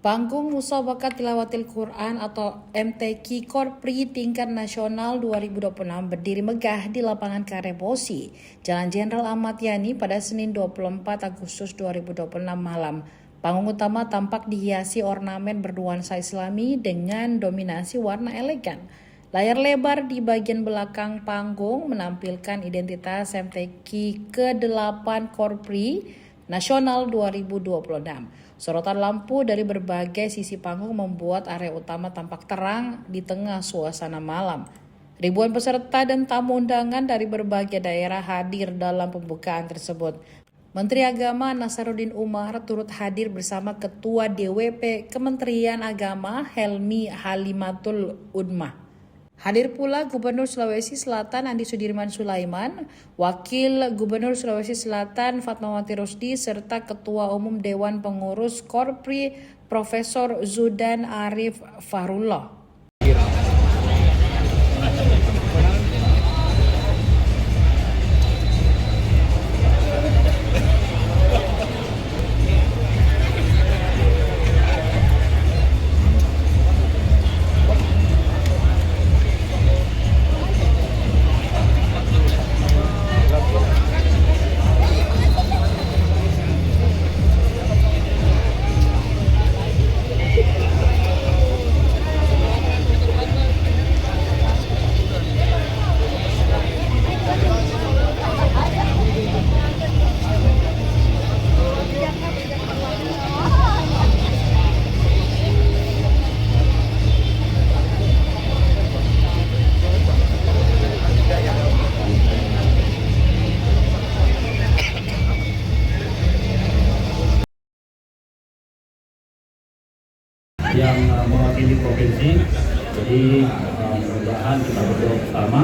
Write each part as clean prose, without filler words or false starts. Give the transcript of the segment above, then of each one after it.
Panggung Musabaqah Tilawatil Quran atau MTQ Korpri tingkat nasional 2026 berdiri megah di lapangan Karebosi, Jalan Jenderal Ahmad Yani pada Senin 24 Agustus 2026 malam. Panggung utama tampak dihiasi ornamen bernuansa Islami dengan dominasi warna elegan. Layar lebar di bagian belakang panggung menampilkan identitas MTQ ke-8 Korpri Nasional 2026. Sorotan lampu dari berbagai sisi panggung membuat area utama tampak terang di tengah suasana malam. Ribuan peserta dan tamu undangan dari berbagai daerah hadir dalam pembukaan tersebut. Menteri Agama Nasaruddin Umar turut hadir bersama Ketua DWP Kementerian Agama Helmi Halimatul Udmah. Hadir pula Gubernur Sulawesi Selatan Andi Sudirman Sulaiman, Wakil Gubernur Sulawesi Selatan Fatmawati Rusdi, serta Ketua Umum Dewan Pengurus Korpri Profesor Zudan Arif Fahrullah. Yang mewakili provinsi, jadi mudah-mudahan kita berdoa bersama,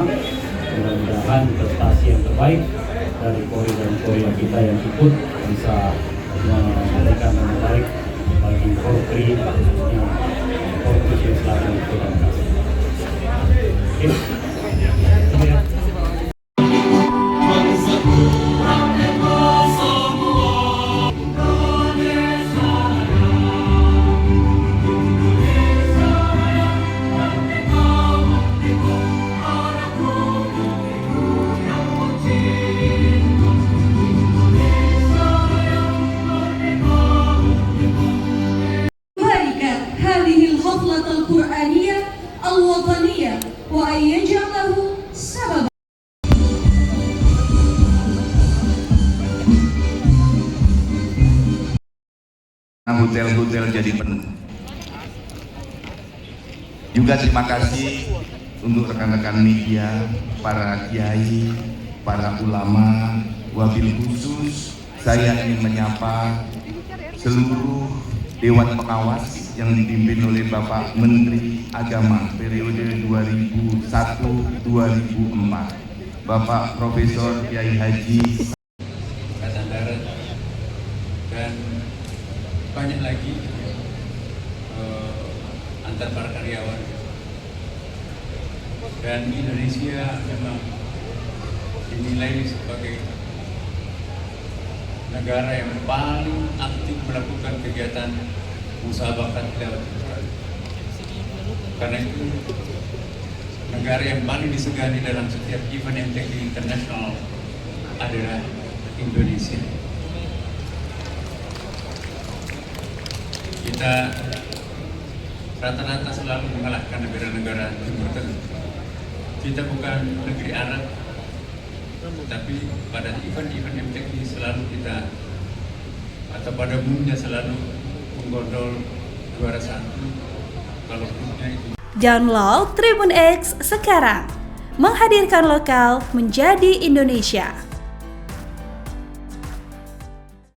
mudah-mudahan prestasi yang terbaik dari Polri dan Polri kita yang ikut bisa memberikan yang terbaik bagi Korpri khususnya Korpri Selatan Terima kasih. القرآنية الوطنية وأن يجعله سببا hotel-hotel jadi penuh. Juga terima kasih untuk rekan-rekan media, para kiai, para ulama. Wabil khusus saya ingin menyapa seluruh Dewan Pengawas yang dipimpin oleh Bapak Menteri Agama periode 2001-2004, Bapak Profesor Kiai Haji Angkatan Darat, dan banyak lagi antar para karyawan. Dan Indonesia memang dinilai sebagai negara yang paling aktif melakukan kegiatan musabaqah tilawatil Quran. Karena itu negara yang paling disegani dalam setiap event MTQ internasional adalah Indonesia. Kita rata-rata selalu mengalahkan negara-negara Timur Tengah. Kita bukan negeri Arab, tapi pada event-event MTQ selalu kita, atau pada umumnya selalu menggondol juara satu, kalau grupnya itu. Download Tribun X sekarang, menghadirkan lokal menjadi Indonesia.